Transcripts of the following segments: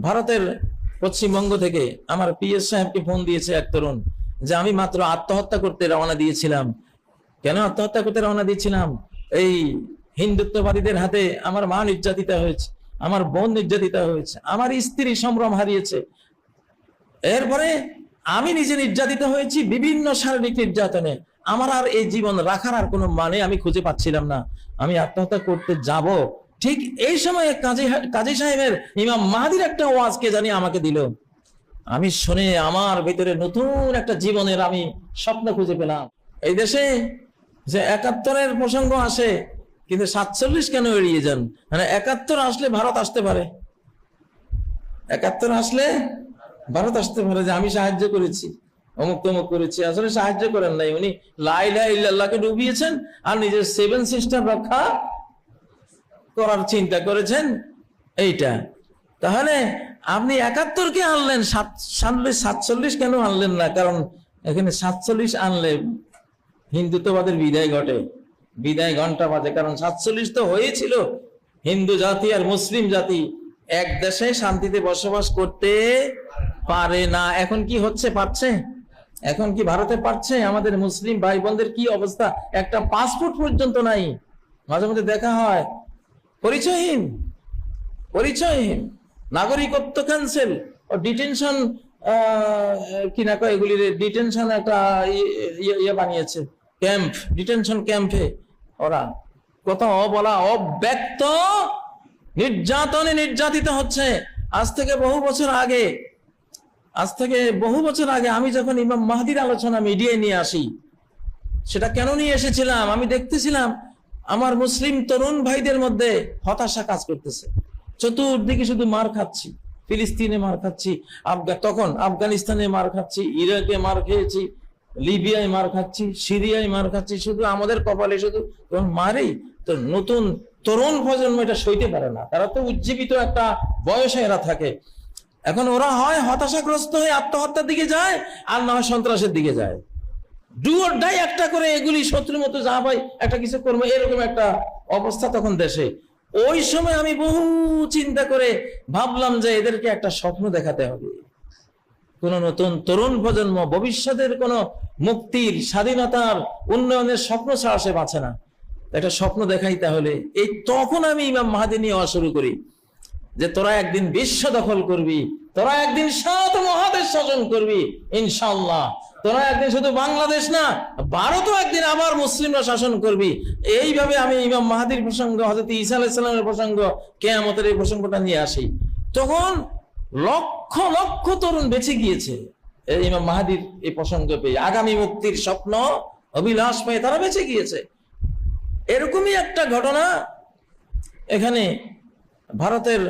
ভারতের পশ্চিমবঙ্গ থেকে আমার পিএস সাহেবকে ফোন দিয়েছে এক তরুণ যে আমি মাত্র আত্মহত্যা করতে রওনা দিয়েছিলাম। কেন আত্মহত্যা করতে রওনা দিয়েছিলাম? এই হিন্দুত্ববাদীদের হাতে আমার মা নির্যাতিতা হয়েছে, আমার বোন নির্যাতিতা হয়েছে, আমার স্ত্রী সম্ভ্রম হারিয়েছে, এরপরে আমি নিজে নির্যাতিত হয়েছি বিভিন্ন শারীরিক নির্যাতনে। আমার আর এই জীবন রাখার আর কোনো মানে আমি খুঁজে পাচ্ছিলাম না, আমি আত্মহত্যা করতে যাব। ঠিক এই সময় কাজী সাহেবের ইমাম মাহাদির একটা ওয়াজ কে জানি আমাকে দিল। আমি শুনে আমার ভিতরে নতুন একটা জীবনের আমি স্বপ্ন খুঁজে পেলাম। এই দেশে যে ৭১-এর প্রসঙ্গ আসে, কিন্তু ৪৭ কেন এড়িয়ে যান? মানে ৭১ আসলে ভারত আসতে পারে, ৭১ আসলে ভারত আসতে পারে যে আমি সাহায্য করেছি, অমুক তমুক করেছি। আসলে সাহায্য করেন নাই, উনি লা ইলাহা ইল্লাল্লাহকে ডুবিয়েছেন আর নিজের 7 সিস্টার রক্ষা করার চিন্তা করেছেন এইটা। তাহলে আপনি ৭১-কে আনলেন, ৪৭ কেন আনলেন না? কারণ এখানে ৪৭ আনলে হিন্দুত্ববাদের বিদায় ঘটে, বিদায় ঘন্টা বাজে। কারণ ৪৭ তো হয়েছিল হিন্দু জাতি আর মুসলিম জাতি এক দেশে শান্তিতে বসবাস করতে পারে না। এখন কি হচ্ছে? পারছে? এখন কি ভারতে পারছে? আমাদের মুসলিম ভাই বোনদের কি অবস্থা? একটা পাসপোর্ট পর্যন্ত নাই, মাঝে মধ্যে দেখা হয় পরিচয়হীন, পরিচয়হীন, নাগরিকত্ব ক্যান্সেল ও ডিটেনশন, কি না কয় এগুলি, ডিটেনশন একটা ইয়ে বানিয়েছে, ক্যাম্প, ডিটেনশন ক্যাম্পে ওরা কত অবলা অব্যক্ত নির্যাতনে নির্যাতিত হচ্ছে। আজ থেকে বহু বছর আগে আমি যখন ইমাম মাহদির আলোচনা মিডিয়ায় নিয়ে আসি, সেটা কেন নিয়ে এসেছিলাম? আমি দেখতেছিলাম আমার মুসলিম তরুণ ভাইদের মধ্যে হতাশা কাজ করতেছে, চতুর্দিকে শুধু মার খাচ্ছি, ফিলিস্তিনে মার খাচ্ছি, তখন আফগানিস্তানে মার খাচ্ছি, ইরাকে মার খেয়েছি, লিবিয়ায় মার খাচ্ছি, সিরিয়ায় মার খাচ্ছি, শুধু আমাদের কপালে শুধু মারেই। তো নতুন তরুণ প্রজন্ম এটা সইতে পারে না, তারা তো উজ্জীবিত একটা বয়সে এরা থাকে। এখন ওরা হয় হতাশাগ্রস্ত হয়ে আত্মহত্যার দিকে যায়, আর না হয় সন্ত্রাসের দিকে যায়। ডু অর ডাই একটা করে এগুলি শত্রুর মতো যা ভাই একটা কিছু করবো, এরকম একটা অবস্থা তখন দেশে। ওই সময় আমি বহু চিন্তা করে ভাবলাম যে এদেরকে একটা স্বপ্ন দেখাতে হবে, কোন নতুন তরুণ প্রজন্ম ভবিষ্যতের কোন মুক্তির, স্বাধীনতার, উন্নয়নের স্বপ্ন ছাড়া সে বাঁচে না। একটা স্বপ্ন দেখাই তাহলে। এই তখন আমি ইমাম মাহদী নিয়ে শুরু করি যে তোরা একদিন বিশ্ব দখল করবি, তোরা একদিন 7 মহাদেশ শাসন করবি ইনশাআল্লাহ, তোরা একদিন শুধু বাংলাদেশ না ভারতও একদিন আবার মুসলিমরা শাসন করবি। এইভাবে আমি ইমাম মাহদীর প্রসঙ্গ, হযরত ঈসা আলাইহিস সালামের প্রসঙ্গ, কিয়ামতের এই প্রসঙ্গটা নিয়ে আসি। তখন লক্ষ লক্ষ তরুণ বেঁচে গিয়েছে এই ইমাম মাহদীর এই প্রসঙ্গ পেয়ে, আগামী মুক্তির স্বপ্ন অভিলাষ পেয়ে তারা বেঁচে গিয়েছে। এরকমই একটা ঘটনা এখানে ভারতের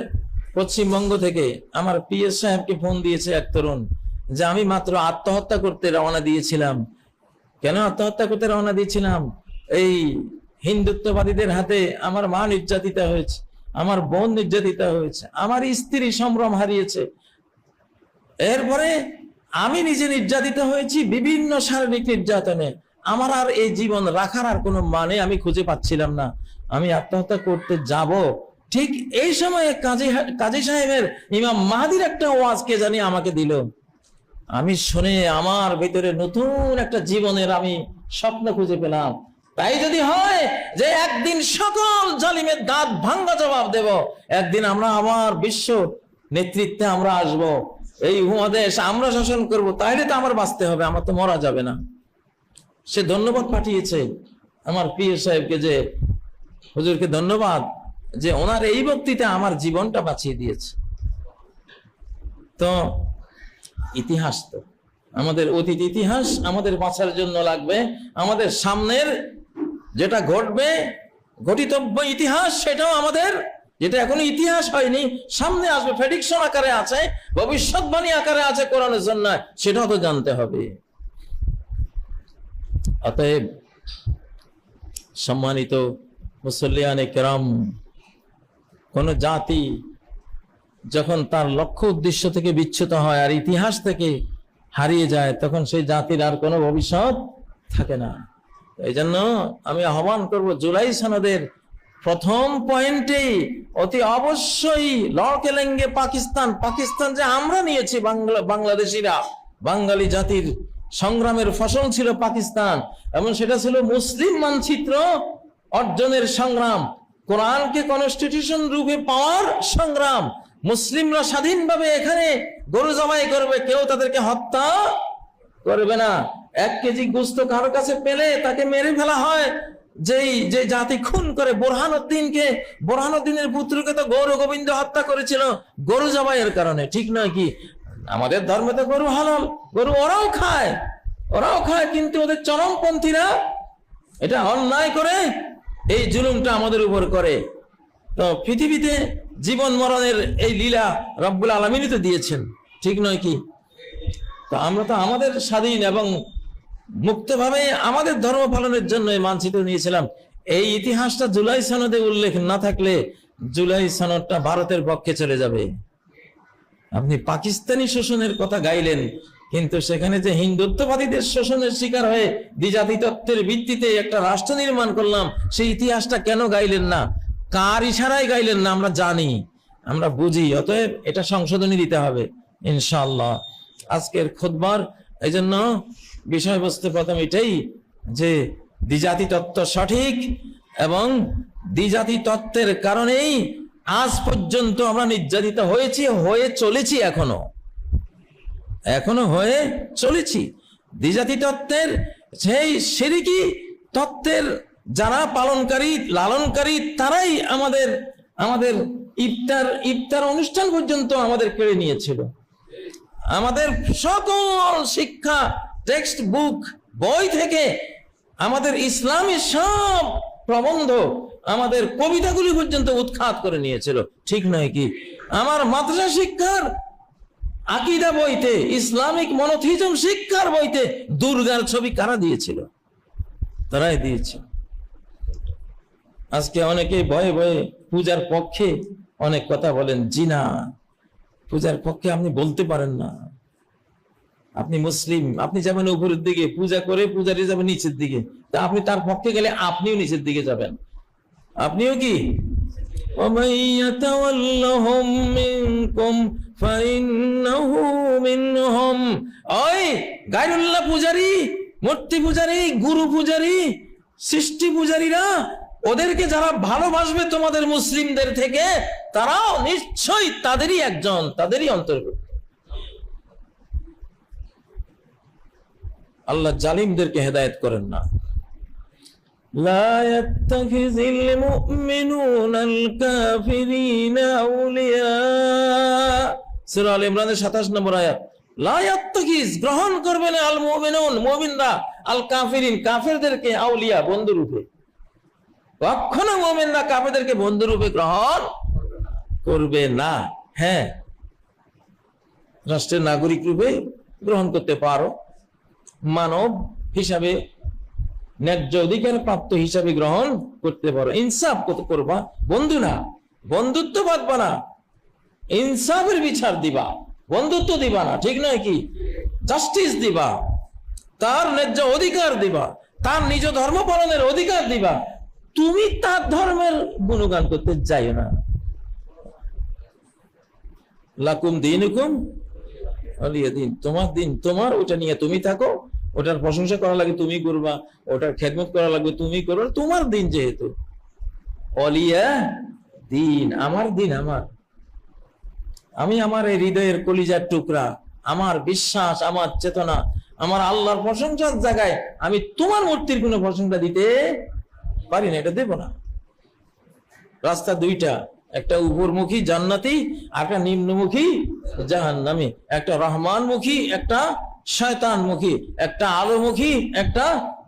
পশ্চিমবঙ্গ থেকে আমার পিএস সাহেবকে ফোন দিয়েছে এক তরুণ যে আমি মাত্র আত্মহত্যা করতে রওনা দিয়েছিলাম। কেন আত্মহত্যা করতে রওনা দিয়েছিলাম? এই হিন্দুত্ববাদীদের হাতে আমার মা নির্যাতিতা হয়েছে, আমার বোন নির্যাতিতা হয়েছে, আমার স্ত্রী সম্ভ্রম হারিয়েছে, এরপরে আমি নিজে নির্যাতিত হয়েছি বিভিন্ন শারীরিক নির্যাতনে। আমার আর এই জীবন রাখার আর কোনো মানে আমি খুঁজে পাচ্ছিলাম না, আমি আত্মহত্যা করতে যাব। ঠিক এই সময় কাজী সাহেবের ইমাম মাহদির একটা ওয়াজ কে জানি আমাকে দিল। আমি শুনে আমার ভিতরে নতুন একটা জীবনের আমি স্বপ্ন খুঁজে পেলাম। তাই যদি হয় যে একদিন সকল জালিমের দাঁত ভাঙ্গা জবাব দেব, একদিন আমরা আবার বিশ্ব নেতৃত্বে আমরা আসব, এই উপমহাদেশ আমরা শাসন করব, তাইলে তো আমার বাঁচতে হবে, আমার তো মরা যাবে না। সে ধন্যবাদ পাঠিয়েছে আমার পীর সাহেবকে, যে হুজুরকে ধন্যবাদ যে ওনার এই বক্তৃতা আমার জীবনটা বাঁচিয়ে দিয়েছে। তো ইতিহাস, তো আমাদের অতীত ইতিহাস আমাদের বাঁচার জন্য লাগবে, আমাদের সামনের যেটা ঘটবে ঘটিতব্য ইতিহাস সেটাও আমাদের, যেটা এখনো ইতিহাস হয়নি, সামনে আসবে, প্রেডিকশন আকারে আছে, ভবিষ্যৎবাণী আকারে আছে কোরআনের জন্য, সেটাও তো জানতে হবে। অতএব সম্মানিত মুসল্লিয়ানে কেরাম, কোন জাতি যখন তার লক্ষ্য উদ্দেশ্য থেকে বিচ্যুত হয় আর ইতিহাস থেকে হারিয়ে যায়, তখন সেই জাতির আর কোনো ভবিষ্যৎ থাকে না। এই জন্য আমি আহ্বান করব, জুলাই সনদের প্রথম পয়েন্টে অতি অবশ্যই লড়কেলেঙ্গে পাকিস্তান, পাকিস্তান যে আমরা নিয়েছি বাংলাদেশিরা, বাঙালি জাতির সংগ্রামের ফসল ছিল পাকিস্তান, এবং সেটা ছিল মুসলিম মানচিত্র অর্জনের সংগ্রাম, কোরআনকে কনস্টিটিউশন রূপে পাওয়ার সংগ্রাম। মুসলিমরা স্বাধীনভাবে এখানে গরু জবাই করবে, কেউ তাদেরকে হত্যা করবে না। 1 কেজি গোস্ত কারো কাছে পেলে তাকে মেরে ফেলা হয়। যে জাতি খুন করে বোরহানুদ্দিনের পুত্রকে তো গৌর গোবিন্দ হত্যা করেছিল গরু জবাইয়ের কারণে, ঠিক নয় কি? আমাদের ধর্মে তো গরু হালাল, গরু ওরাও খায়, কিন্তু ওদের চরমপন্থীরা এটা অন্যায় করে এই জুলুমটা আমাদের উপর করে। তো পৃথিবীতে জীবন মরণের এই লীলা রব্বুল আলামিনই তো দিয়েছেন, ঠিক নয় কি? তো আমরা তো আমাদের স্বাধীন এবং মুক্তভাবে আমাদের ধর্ম পালনের জন্য মানচিত্র নিয়েছিলাম। এই ইতিহাসটা জুলাই সনদে উল্লেখ না থাকলে জুলাই সনদটা ভারতের পক্ষে চলে যাবে। আপনি পাকিস্তানি শোষণের কথা গাইলেন, কিন্তু সেখানে যে হিন্দুত্ববাদীদের শোষণের শিকার হয়ে দ্বিজাতি তত্ত্বের ভিত্তিতে একটা রাষ্ট্র নির্মাণ করলাম, সেই ইতিহাসটা কেন গাইলেন না? কার ইশারায় গাইলেন না আমরা জানি, আমরা বুঝি। অতএব এটা সংশোধনী দিতে হবে ইনশাআল্লাহ। আজকের খুতবার এই জন্য বিষয়বস্তু প্রথম এটাই যে দ্বিজাতি তত্ত্ব সঠিক, এবং দ্বিজাতি তত্ত্বের কারণেই আজ পর্যন্ত আমরা নির্যাতিত হয়েছি, হয়ে চলেছি, এখনো হয়ে চলেছি। দ্বিজাতি তত্ত্বের সেই শিরকি তত্ত্বের যারা পালনকারী লালনকারী তারাই আমাদের ইফতার অনুষ্ঠান পর্যন্ত আমাদের কেড়ে নিয়েছিল। আমাদের সকল শিক্ষা টেক্সট বুক বই থেকে আমাদের ইসলামী সব প্রবন্ধ, আমাদের কবিতাগুলি পর্যন্ত উৎখাত করে নিয়েছিল, ঠিক নয় কি? আমার মাদ্রাসা শিক্ষার আকীদা বইতে, ইসলামিক মনোথিজম শিক্ষার বইতে দুর্গার ছবি কারা দিয়েছিল? তারাই দিয়েছে। আজকে অনেকে ভয়ে ভয়ে পূজার পক্ষে অনেক কথা বলেন। জি না, পূজার পক্ষে আপনি বলতে পারেন না। আপনি মুসলিম, আপনি যাবেন উপরের দিকে পূজা করে, পূজারি যাবেন নিচের দিকে, তা আপনি তার পক্ষে গেলে আপনিও নিচের দিকে যাবেন। আপনিও কি গায়রুল্লাহ পূজারি, মূর্তি পূজারি, গুরু পূজারি, সৃষ্টি পূজারীরা, ওদেরকে যারা ভালোবাসবে তোমাদের মুসলিমদের থেকে, তারাও নিশ্চয়ই তাদেরই একজন, তাদেরই অন্তর্ভুক্ত। আল্লাহ জালিমদেরকে হেদায়েত করেন না। লা ইয়াত্তাখিযিল মুমিনুনাল কাফিরিনা আউলিয়া, সূরা আল ইমরানের 27 নম্বর আয়াত। লা ইয়াত্তাখিজ, গ্রহণ করবে না, আল মুমিনুন, মুমিনরা, আল কাফিরিন, কাফেরদেরকে, আউলিয়া, বন্ধু রূপে। কখনো মুমিনরা কাফেরদেরকে বন্ধু রূপে গ্রহণ করবে না। হ্যাঁ, রাষ্ট্রের নাগরিক রূপে গ্রহণ করতে পারো, মানব হিসাবে ন্যায্য অধিকার প্রাপ্ত হিসাবে গ্রহণ করতে পারো, ইনসাফ করবা, বন্ধু না, বন্ধুত্ব বাঁধবা না, ইনসাফের বিচার দিবা, বন্ধুত্ব দিবা না, ঠিক নয় কি? জাস্টিস দিবা, তার ন্যায্য অধিকার দিবা, তার নিজ ধর্ম পালনের অধিকার দিবা। তুমি তার ধর্মের গুণগান করতে যাইও না। লাকুম দীনুকুম ওয়ালিয়া দীন, তোমার দিন তোমার, ওটা নিয়ে তুমি থাকো, ওটার প্রশংসা করা লাগে তুমি করবা, ওটার খেদমত করা লাগবে তুমি করবা, তোমার দিন যেহেতু। ওয়ালিয়া দিন, আমার দিন আমার, আমি আমার এই হৃদয়ের কলিজার টুকরা, আমার বিশ্বাস, আমার চেতনা, আমার আল্লাহর প্রশংসার জায়গায় আমি তোমার মূর্তির কোনো প্রশংসা দিতে পারি না, এটা দেব না। রাস্তা দুইটা, একটা উপরমুখী জান্নাতি, একটা নিম্নমুখী জাহান্নামী, একটা রহমানমুখী, একটা শয়তানমুখী, একটা আলোমুখী, একটা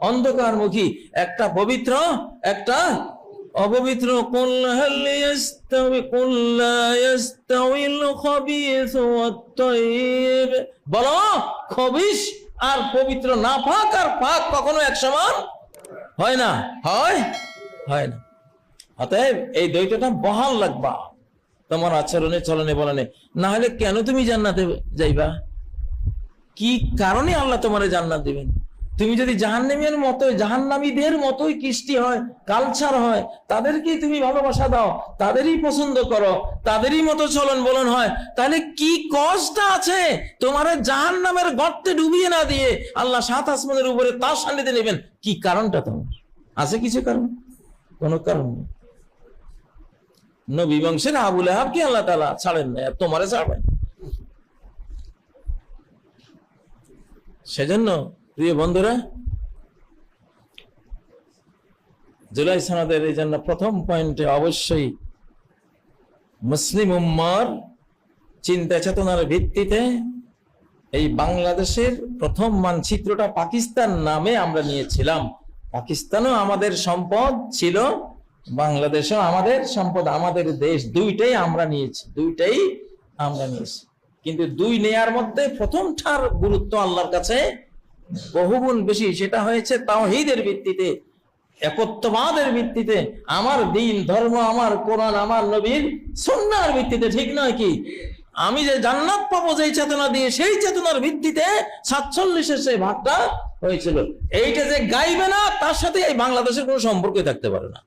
অন্ধকারমুখী, একটা পবিত্র, একটা অপবিত্র। কুল হাল ইয়াস্তাওই কুল লা ইয়াস্তাওইল খাবিস ওয়াত তাইয়্যিব, বলো খবিস আর পবিত্র, নাপাক আর পাক কখনো এক সমান হয় না, হয় না। অতএব এই দ্বৈতটা বহাল রাখবা তোমার আচরণে, চলনে, বলনে। না হলে কেন তুমি জান্নাতে যাইবা? কি কারণে আল্লাহ তোমারে জান্নাত দিবেন? তুমি যদি জাহান্নামীর মতোই, জাহান্নামীদের মতোই কৃষ্টি হয়, কালচার হয়, তাদেরকেই তুমি ভালোবাসা দাও, তাদেরই পছন্দ করো, তাদেরই মতো চলন বলন হয়, তাহলে কি কষ্ট আছে? তোমার জাহান্নামের গর্তে ডুবিয়ে না দিয়ে আল্লাহ 7 আসমানের উপরে তার সান্নিধ্যে নেবেন, কি কারণটা তোমার আছে? কিছু কারণ? কোনো কারণ নেই। নবী বংশের আবু লাহাবকে আল্লাহ তাআলা ছাড়েন না, তোমারে ছাড়বেন? সেজন্য প্রিয় বন্ধুরা, জুলাই সনদের এই জন্য প্রথম পয়েন্টে অবশ্যই মুসলিম উম্মার চিন্তা চেতনার ভিত্তিতে এই বাংলাদেশের প্রথম মানচিত্রটা পাকিস্তান নামে আমরা নিয়েছিলাম। পাকিস্তানও আমাদের সম্পদ ছিল, বাংলাদেশও আমাদের সম্পদ, আমাদের দেশ, দুইটাই আমরা নিয়েছি, দুইটাই আমরা নিয়েছি। কিন্তু দুই নেয়ার মধ্যে প্রথমটার গুরুত্ব আল্লাহর কাছে বহুগুণ বেশি। সেটা হয়েছে তাওহীদের ভিত্তিতে, একত্ববাদের ভিত্তিতে, আমার দিন ধর্ম, আমার কোরআন, আমার নবীর সুন্নাহর ভিত্তিতে। ঠিক নয় কি? আমি যে জান্নাত পাবো যেই চেতনা দিয়ে, সেই চেতনার ভিত্তিতে 47-এ সেই ভাগটা হয়েছিল। এইটা যে গাইবে না, তার সাথে এই বাংলাদেশের কোনো সম্পর্কই থাকতে পারে না।